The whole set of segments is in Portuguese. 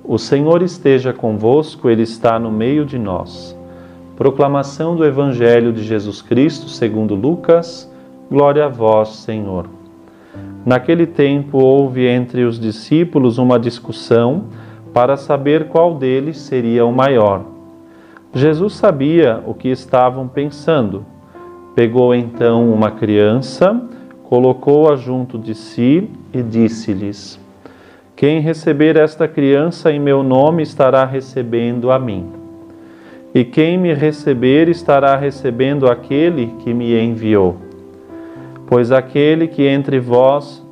O Senhor esteja convosco, Ele está no meio de nós. Proclamação do Evangelho de Jesus Cristo segundo Lucas. Glória a vós, Senhor. Naquele tempo houve entre os discípulos uma discussão para saber qual deles seria o maior. Jesus sabia o que estavam pensando. Pegou então uma criança, colocou-a junto de si e disse-lhes: Quem receber esta criança em meu nome estará recebendo a mim. E quem me receber estará recebendo aquele que me enviou. Pois aquele que entre vós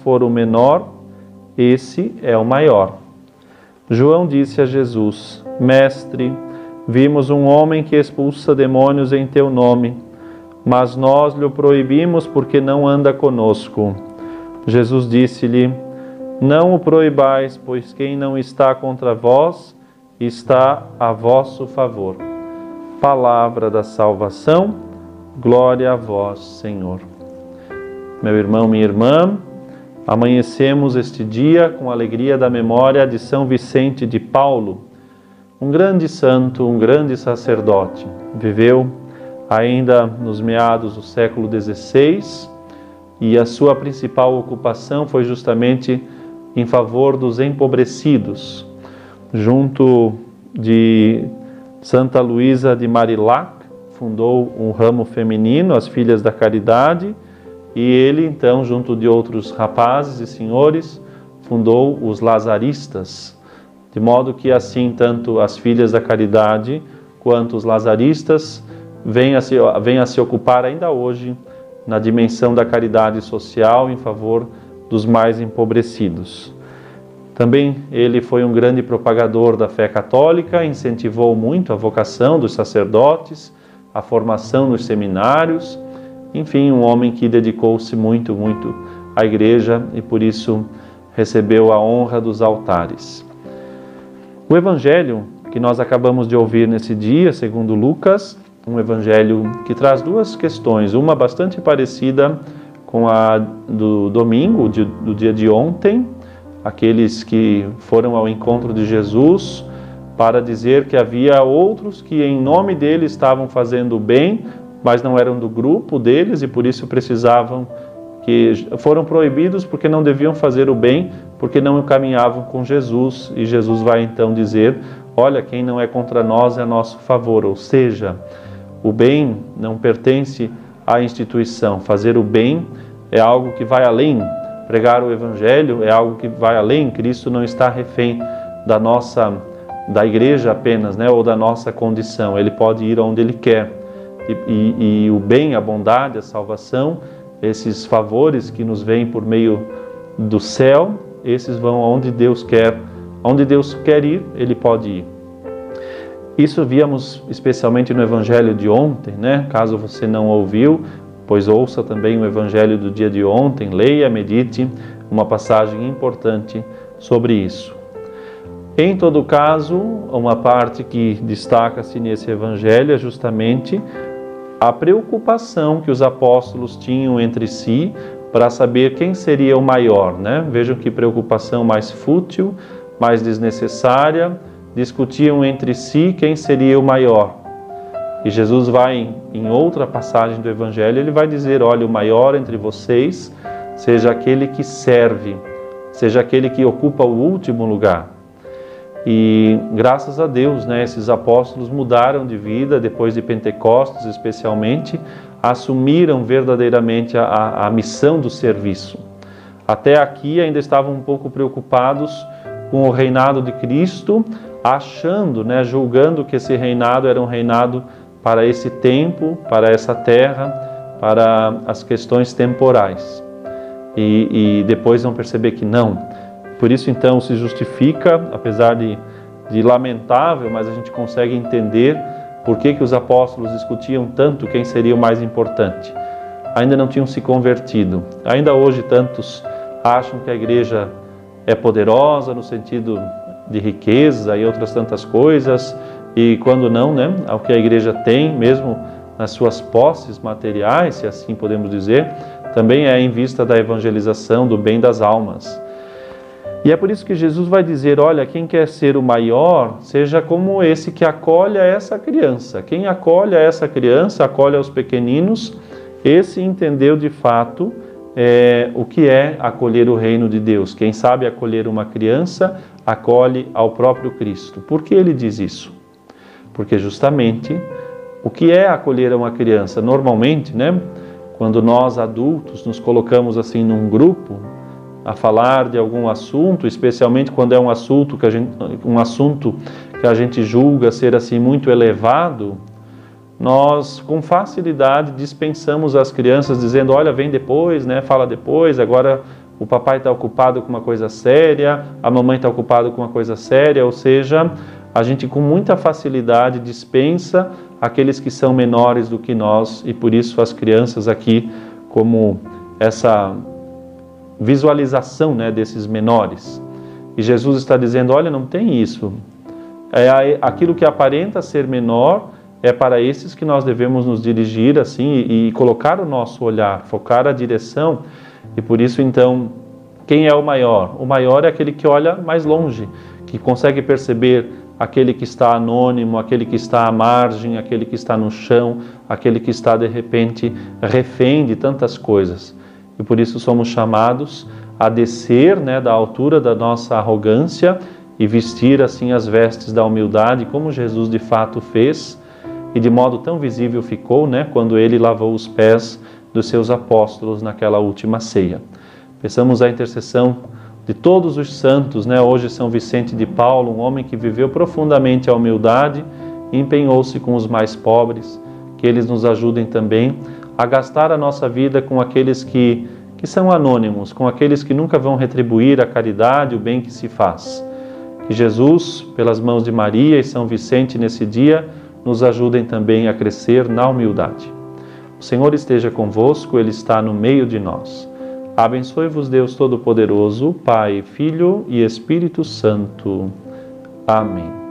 for o menor, esse é o maior. João disse a Jesus: Mestre, vimos um homem que expulsa demônios em teu nome, mas nós lhe proibimos porque não anda conosco. Jesus disse-lhe: Não o proibais, pois quem não está contra vós está a vosso favor. Palavra da salvação, glória a vós, Senhor. Meu irmão, minha irmã, amanhecemos este dia com a alegria da memória de São Vicente de Paulo, um grande santo, um grande sacerdote. Viveu ainda nos meados do século XVI e a sua principal ocupação foi justamente em favor dos empobrecidos. Junto de Santa Luísa de Marillac, fundou um ramo feminino, as Filhas da Caridade, e ele então, junto de outros rapazes e senhores, fundou os Lazaristas, de modo que assim tanto as Filhas da Caridade quanto os Lazaristas vêm a se ocupar ainda hoje na dimensão da caridade social em favor dos mais empobrecidos. Também ele foi um grande propagador da fé católica, incentivou muito a vocação dos sacerdotes, a formação nos seminários, enfim, um homem que dedicou-se muito à Igreja e por isso recebeu a honra dos altares. O Evangelho que nós acabamos de ouvir nesse dia, segundo Lucas, um Evangelho que traz duas questões, uma bastante parecida com a do domingo, do dia de ontem, aqueles que foram ao encontro de Jesus para dizer que havia outros que em nome dele estavam fazendo o bem, mas não eram do grupo deles e por isso precisavam, que foram proibidos porque não deviam fazer o bem, porque não caminhavam com Jesus. E Jesus vai então dizer: olha, quem não é contra nós é a nosso favor. Ou seja, o bem não pertence à instituição. Fazer o bem é algo que vai além. Pregar o Evangelho é algo que vai além. Cristo não está refém da igreja apenas, ou da nossa condição. Ele pode ir onde Ele quer. E o bem, a bondade, a salvação, esses favores que nos vêm por meio do céu, esses vão onde Deus quer. Onde Deus quer ir, Ele pode ir. Isso víamos especialmente no Evangelho de ontem, Caso você não ouviu, pois ouça também o Evangelho do dia de ontem, leia, medite, uma passagem importante sobre isso. Em todo caso, uma parte que destaca-se nesse Evangelho é justamente a preocupação que os apóstolos tinham entre si para saber quem seria o maior, Vejam que preocupação mais fútil, mais desnecessária, discutiam entre si quem seria o maior. E Jesus vai, em outra passagem do Evangelho, ele vai dizer: olha, o maior entre vocês seja aquele que serve, seja aquele que ocupa o último lugar. E graças a Deus, esses apóstolos mudaram de vida depois de Pentecostes, especialmente, assumiram verdadeiramente a missão do serviço. Até aqui ainda estavam um pouco preocupados com o reinado de Cristo, achando, julgando que esse reinado era um reinado para esse tempo, para essa terra, para as questões temporais. E depois vão perceber que não. Por isso, então, se justifica, apesar de lamentável, mas a gente consegue entender por que os apóstolos discutiam tanto quem seria o mais importante. Ainda não tinham se convertido. Ainda hoje, tantos acham que a igreja é poderosa no sentido de riqueza e outras tantas coisas, e quando não, ao que a igreja tem, mesmo nas suas posses materiais, se assim podemos dizer, também é em vista da evangelização do bem das almas. E é por isso que Jesus vai dizer, olha, quem quer ser o maior, seja como esse que acolhe essa criança. Quem acolhe essa criança, acolhe aos pequeninos, esse entendeu de fato o que é acolher o reino de Deus. Quem sabe acolher uma criança, acolhe ao próprio Cristo. Por que ele diz isso? Porque justamente o que é acolher uma criança? Normalmente, né, quando nós adultos nos colocamos assim num grupo a falar de algum assunto, especialmente quando é um assunto que a gente julga ser assim muito elevado, nós com facilidade dispensamos as crianças dizendo, olha, vem depois, né, fala depois, agora o papai está ocupado com uma coisa séria, a mamãe está ocupada com uma coisa séria, ou seja, a gente com muita facilidade dispensa aqueles que são menores do que nós, e por isso as crianças aqui, como essa visualização, né, desses menores. E Jesus está dizendo, olha, não tem isso. Aquilo que aparenta ser menor é para esses que nós devemos nos dirigir assim e colocar o nosso olhar, focar a direção. E por isso, então, quem é o maior? O maior é aquele que olha mais longe, que consegue perceber aquele que está anônimo, aquele que está à margem, aquele que está no chão, aquele que está, de repente, refém de tantas coisas. E por isso somos chamados a descer, né, da altura da nossa arrogância e vestir assim as vestes da humildade, como Jesus de fato fez, e de modo tão visível ficou, né, quando ele lavou os pés dos seus apóstolos naquela última ceia. Peçamos a intercessão de todos os santos, né? Hoje São Vicente de Paulo, um homem que viveu profundamente a humildade e empenhou-se com os mais pobres, que eles nos ajudem também a gastar a nossa vida com aqueles que são anônimos, com aqueles que nunca vão retribuir a caridade, o bem que se faz. Que Jesus, pelas mãos de Maria e São Vicente nesse dia, nos ajudem também a crescer na humildade. O Senhor esteja convosco, Ele está no meio de nós. Abençoe-vos Deus Todo-Poderoso, Pai, Filho e Espírito Santo. Amém.